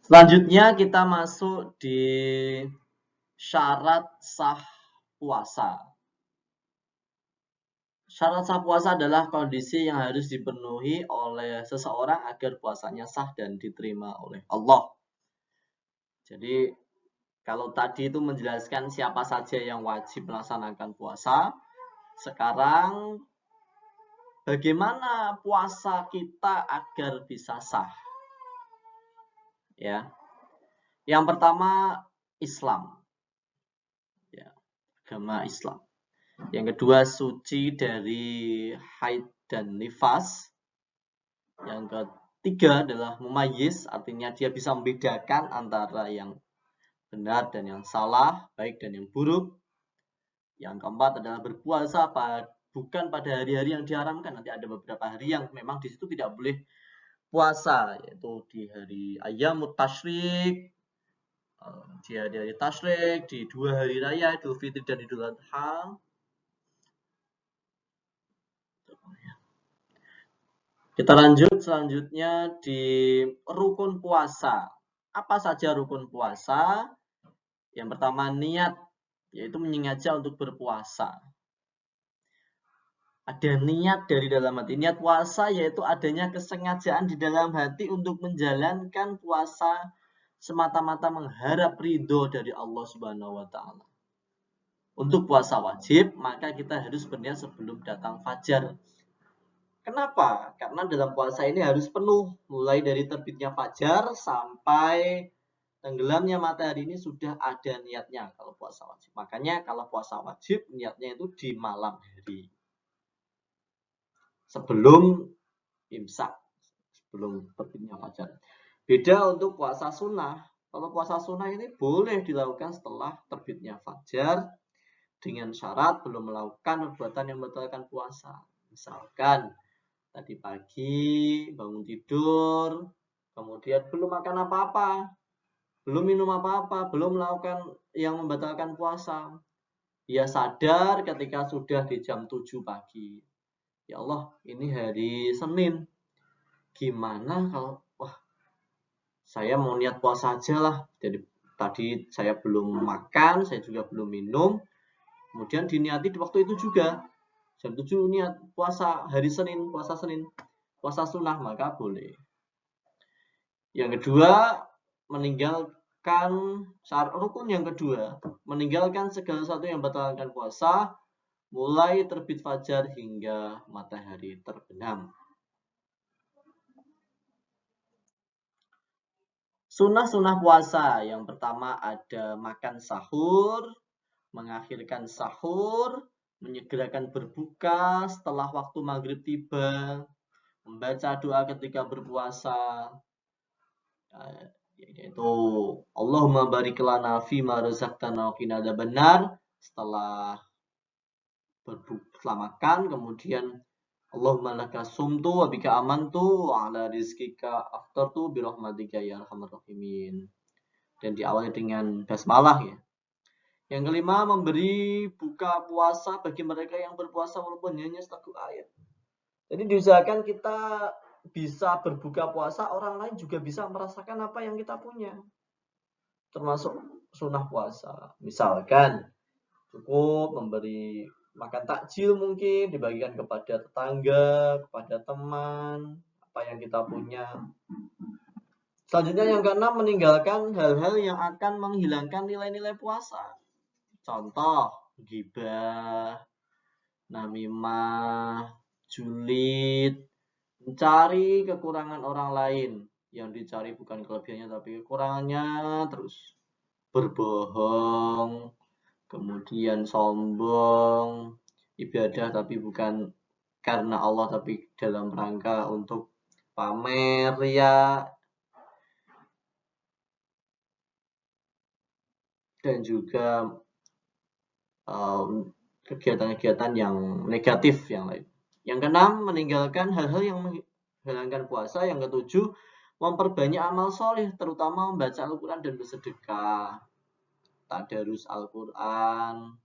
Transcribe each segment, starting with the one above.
Selanjutnya kita masuk di syarat sah puasa. Syarat sah puasa adalah kondisi yang harus dipenuhi oleh seseorang agar puasanya sah dan diterima oleh Allah. Jadi kalau tadi itu menjelaskan siapa saja yang wajib melaksanakan puasa, sekarang bagaimana puasa kita agar bisa sah? Ya. Yang pertama Islam. Ya, agama Islam. Yang kedua suci dari haid dan nifas. Yang ketiga adalah mumayyiz, artinya dia bisa membedakan antara yang benar dan yang salah, baik dan yang buruk. Yang keempat adalah berpuasa bukan pada hari-hari yang diharamkan. Nanti ada beberapa hari yang memang di situ tidak boleh puasa, yaitu di hari Ayyamut Tasyrik, di hari-hari Tasyrik, di 2 hari raya Idul Fitri dan Idul Adha. Kita lanjut selanjutnya di rukun puasa. Apa saja rukun puasa? Yang pertama niat, yaitu menyengaja untuk berpuasa. Ada niat dari dalam hati. Niat puasa yaitu adanya kesengajaan di dalam hati untuk menjalankan puasa semata-mata mengharap ridho dari Allah Subhanahu wa taala. Untuk puasa wajib, maka kita harus berniat sebelum datang fajar. Kenapa? Karena dalam puasa ini harus penuh, mulai dari terbitnya fajar sampai tenggelamnya matahari ini sudah ada niatnya kalau puasa wajib. Makanya kalau puasa wajib niatnya itu di malam hari. Sebelum imsak, sebelum terbitnya fajar. Beda untuk puasa sunnah. Kalau puasa sunnah ini boleh dilakukan setelah terbitnya fajar dengan syarat belum melakukan perbuatan yang membatalkan puasa. Misalkan tadi pagi bangun tidur, kemudian belum makan apa-apa, belum minum apa-apa, belum melakukan yang membatalkan puasa. Dia sadar ketika sudah di jam 7 pagi. Ya Allah, ini hari Senin. Gimana kalau saya mau niat puasa aja lah. Jadi tadi saya belum makan, saya juga belum minum. Kemudian diniati di waktu itu juga. Jam 7 niat puasa hari Senin, puasa sunnah, maka boleh. Yang kedua, meninggalkan syarat rukun yang kedua, meninggalkan segala sesuatu yang membatalkan puasa, mulai terbit fajar hingga matahari terbenam. Sunnah-sunnah puasa, yang pertama ada makan sahur, mengakhirkan sahur, menyegerakan berbuka setelah waktu maghrib tiba, membaca doa ketika berpuasa, yaitu Allahumma barik lana fima razaqtana wa qina adzabannar. Setelah makan, kemudian Allahumma laka sumtu wa bika amantu wa ala rizkika aftartu bi rahmatika ya arhamar rahimin. Dan diawali dengan basmalah ya. Yang kelima, memberi buka puasa bagi mereka yang berpuasa walaupun hanya satu ayat. Jadi diusahakan kita bisa berbuka puasa, orang lain juga bisa merasakan apa yang kita punya. Termasuk sunnah puasa. Misalkan cukup memberi makan takjil mungkin, dibagikan kepada tetangga, kepada teman, apa yang kita punya. Selanjutnya yang keenam, meninggalkan hal-hal yang akan menghilangkan nilai-nilai puasa. Contoh, ghibah, namimah, julid, mencari kekurangan orang lain. Yang dicari bukan kelebihannya tapi kekurangannya terus. Berbohong, kemudian sombong, ibadah tapi bukan karena Allah tapi dalam rangka untuk pamer ya, dan juga kegiatan-kegiatan yang negatif yang lain. Yang keenam, meninggalkan hal-hal yang menghilangkan puasa. Yang ketujuh, memperbanyak amal soleh, terutama membaca Al-Quran dan bersedekah, tadarus Al-Quran.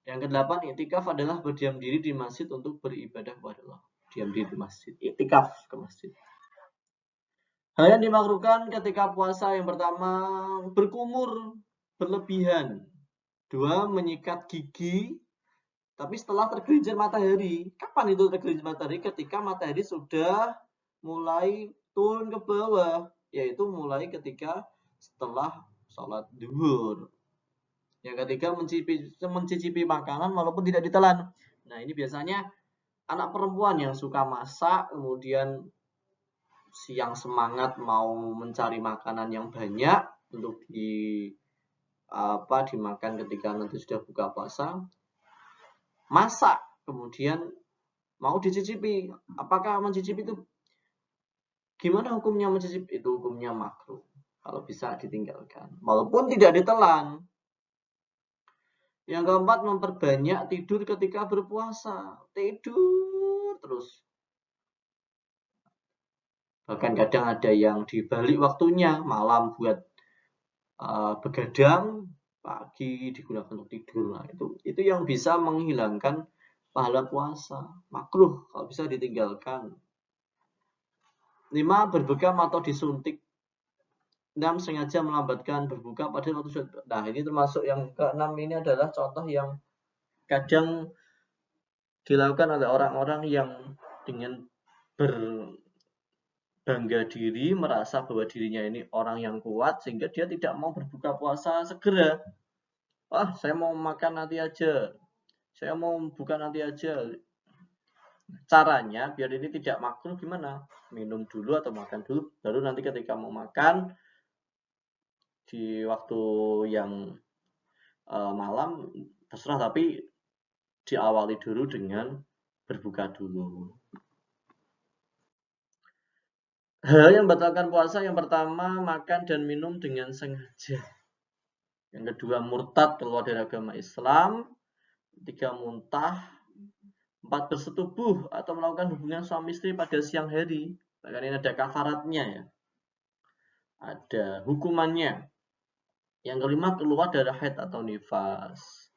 Yang kedelapan, iktikaf adalah berdiam diri di masjid untuk beribadah kepada Allah. Diam diri di masjid, iktikaf ke masjid. Hal yang dimakruhkan ketika puasa yang pertama berkumur berlebihan. 2. Menyikat gigi tapi setelah tergelincir matahari. Kapan itu tergelincir matahari? Ketika matahari sudah mulai turun ke bawah, yaitu mulai ketika setelah sholat duhur. Yang ketiga mencicipi makanan walaupun tidak ditelan. Nah, ini biasanya anak perempuan yang suka masak, kemudian siang semangat mau mencari makanan yang banyak untuk dimakan ketika nanti sudah buka puasa, masak kemudian mau dicicipi. Apakah mencicipi itu gimana hukumnya? Mencicipi itu hukumnya makruh kalau bisa ditinggalkan walaupun tidak ditelan. Yang keempat, memperbanyak tidur ketika berpuasa. Tidur terus. Bahkan kadang ada yang dibalik waktunya, malam buat begadang, pagi digunakan untuk tidur. Nah, itu yang bisa menghilangkan pahala puasa. Makruh kalau bisa ditinggalkan. 5. Berbekam atau disuntik. 6. Sengaja melambatkan berbuka pada waktu sudah. Nah, ini termasuk yang ke-6 ini adalah contoh yang kadang dilakukan oleh orang-orang yang dengan berbangga diri, merasa bahwa dirinya ini orang yang kuat, sehingga dia tidak mau berbuka puasa segera. Wah, saya mau makan nanti aja. Saya mau buka nanti aja. Caranya biar ini tidak makruh gimana? Minum dulu atau makan dulu, baru nanti ketika mau makan di waktu yang malam terserah, tapi diawali dulu dengan berbuka dulu. Hal yang membatalkan puasa yang pertama, makan dan minum dengan sengaja. Yang kedua, murtad keluar dari agama Islam. 3. Muntah. 4. Bersetubuh atau melakukan hubungan suami istri pada siang hari. Bahkan ini ada kafaratnya ya. Ada hukumannya. Yang kelima, keluar darah haid atau nifas.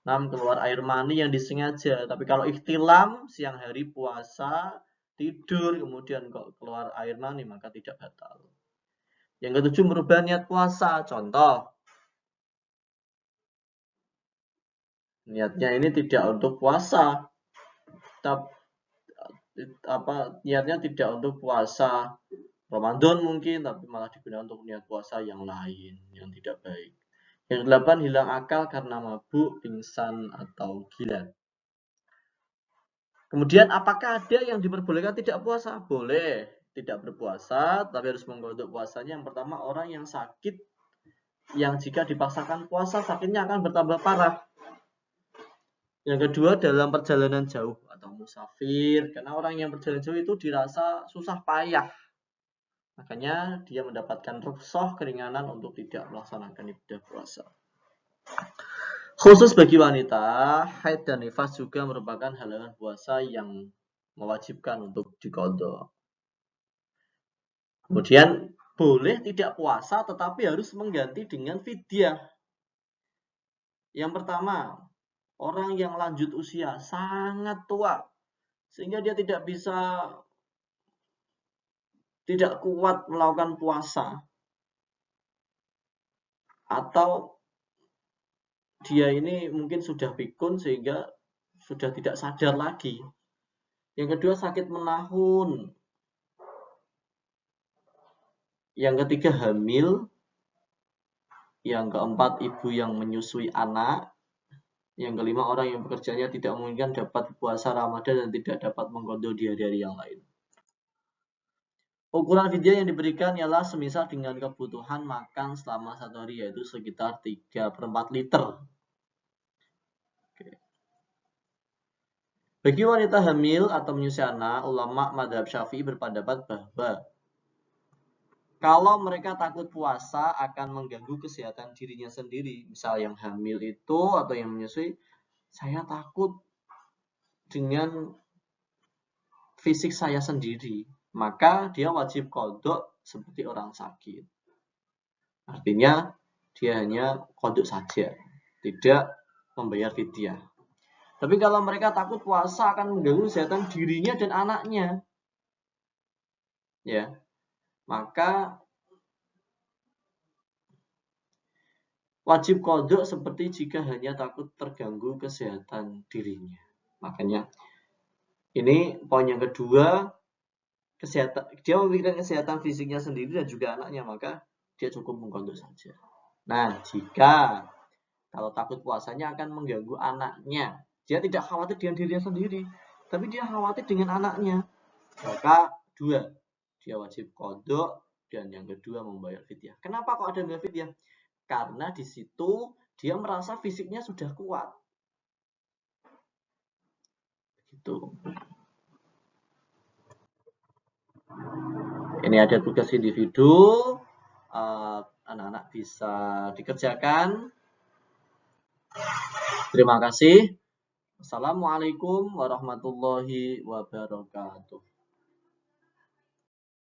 6. Keluar air mani yang disengaja. Tapi kalau ikhtilam, siang hari puasa, tidur, kemudian kok keluar air mani, maka tidak batal. Yang ketujuh, merubah niat puasa. Contoh, niatnya ini tidak untuk puasa, niatnya tidak untuk puasa Ramadan mungkin, tapi malah digunakan untuk niat puasa yang lain, yang tidak baik. Yang 8, hilang akal karena mabuk, pingsan, atau gila. Kemudian, apakah ada yang diperbolehkan tidak puasa? Boleh tidak berpuasa, tapi harus menggodok puasanya. Yang pertama, orang yang sakit, yang jika dipaksakan puasa, sakitnya akan bertambah parah. Yang kedua, dalam perjalanan jauh atau musafir, karena orang yang perjalanan jauh itu dirasa susah payah. Makanya dia mendapatkan rukhsah, keringanan untuk tidak melaksanakan ibadah puasa. Khusus bagi wanita, haid dan nifas juga merupakan halangan puasa yang mewajibkan untuk diqadha. Kemudian boleh tidak puasa tetapi harus mengganti dengan fidyah. Yang pertama, orang yang lanjut usia sangat tua sehingga dia tidak kuat melakukan puasa, atau dia ini mungkin sudah pikun sehingga sudah tidak sadar lagi. Yang kedua, sakit menahun. Yang ketiga, hamil. Yang keempat, ibu yang menyusui anak. Yang kelima, orang yang pekerjaannya tidak memungkinkan dapat puasa Ramadan dan tidak dapat mengqadha di hari-hari yang lain. Ukuran fidyah yang diberikan ialah semisal dengan kebutuhan makan selama 1 hari, yaitu sekitar 3/4 liter. Oke. Bagi wanita hamil atau menyusui anak, ulama mazhab Syafi'i berpendapat bahwa kalau mereka takut puasa akan mengganggu kesehatan dirinya sendiri, misal yang hamil itu atau yang menyusui, saya takut dengan fisik saya sendiri, maka dia wajib qadha seperti orang sakit. Artinya dia hanya qadha saja, tidak membayar fidyah. Tapi kalau mereka takut puasa akan mengganggu kesehatan dirinya dan anaknya, ya, maka wajib qadha seperti jika hanya takut terganggu kesehatan dirinya. Makanya ini poin yang kedua, kesehatan, dia memikirkan kesehatan fisiknya sendiri dan juga anaknya, maka dia cukup mengqadha saja. Nah, jika kalau takut puasanya akan mengganggu anaknya, dia tidak khawatir dengan dirinya sendiri, tapi dia khawatir dengan anaknya, maka dua, dia wajib qadha, dan yang kedua membayar fidyah. Kenapa kok ada membayar fidyah? Karena di situ dia merasa fisiknya sudah kuat. Gitu. Ini ada tugas individu, anak-anak bisa dikerjakan. Terima kasih. Assalamualaikum warahmatullahi wabarakatuh.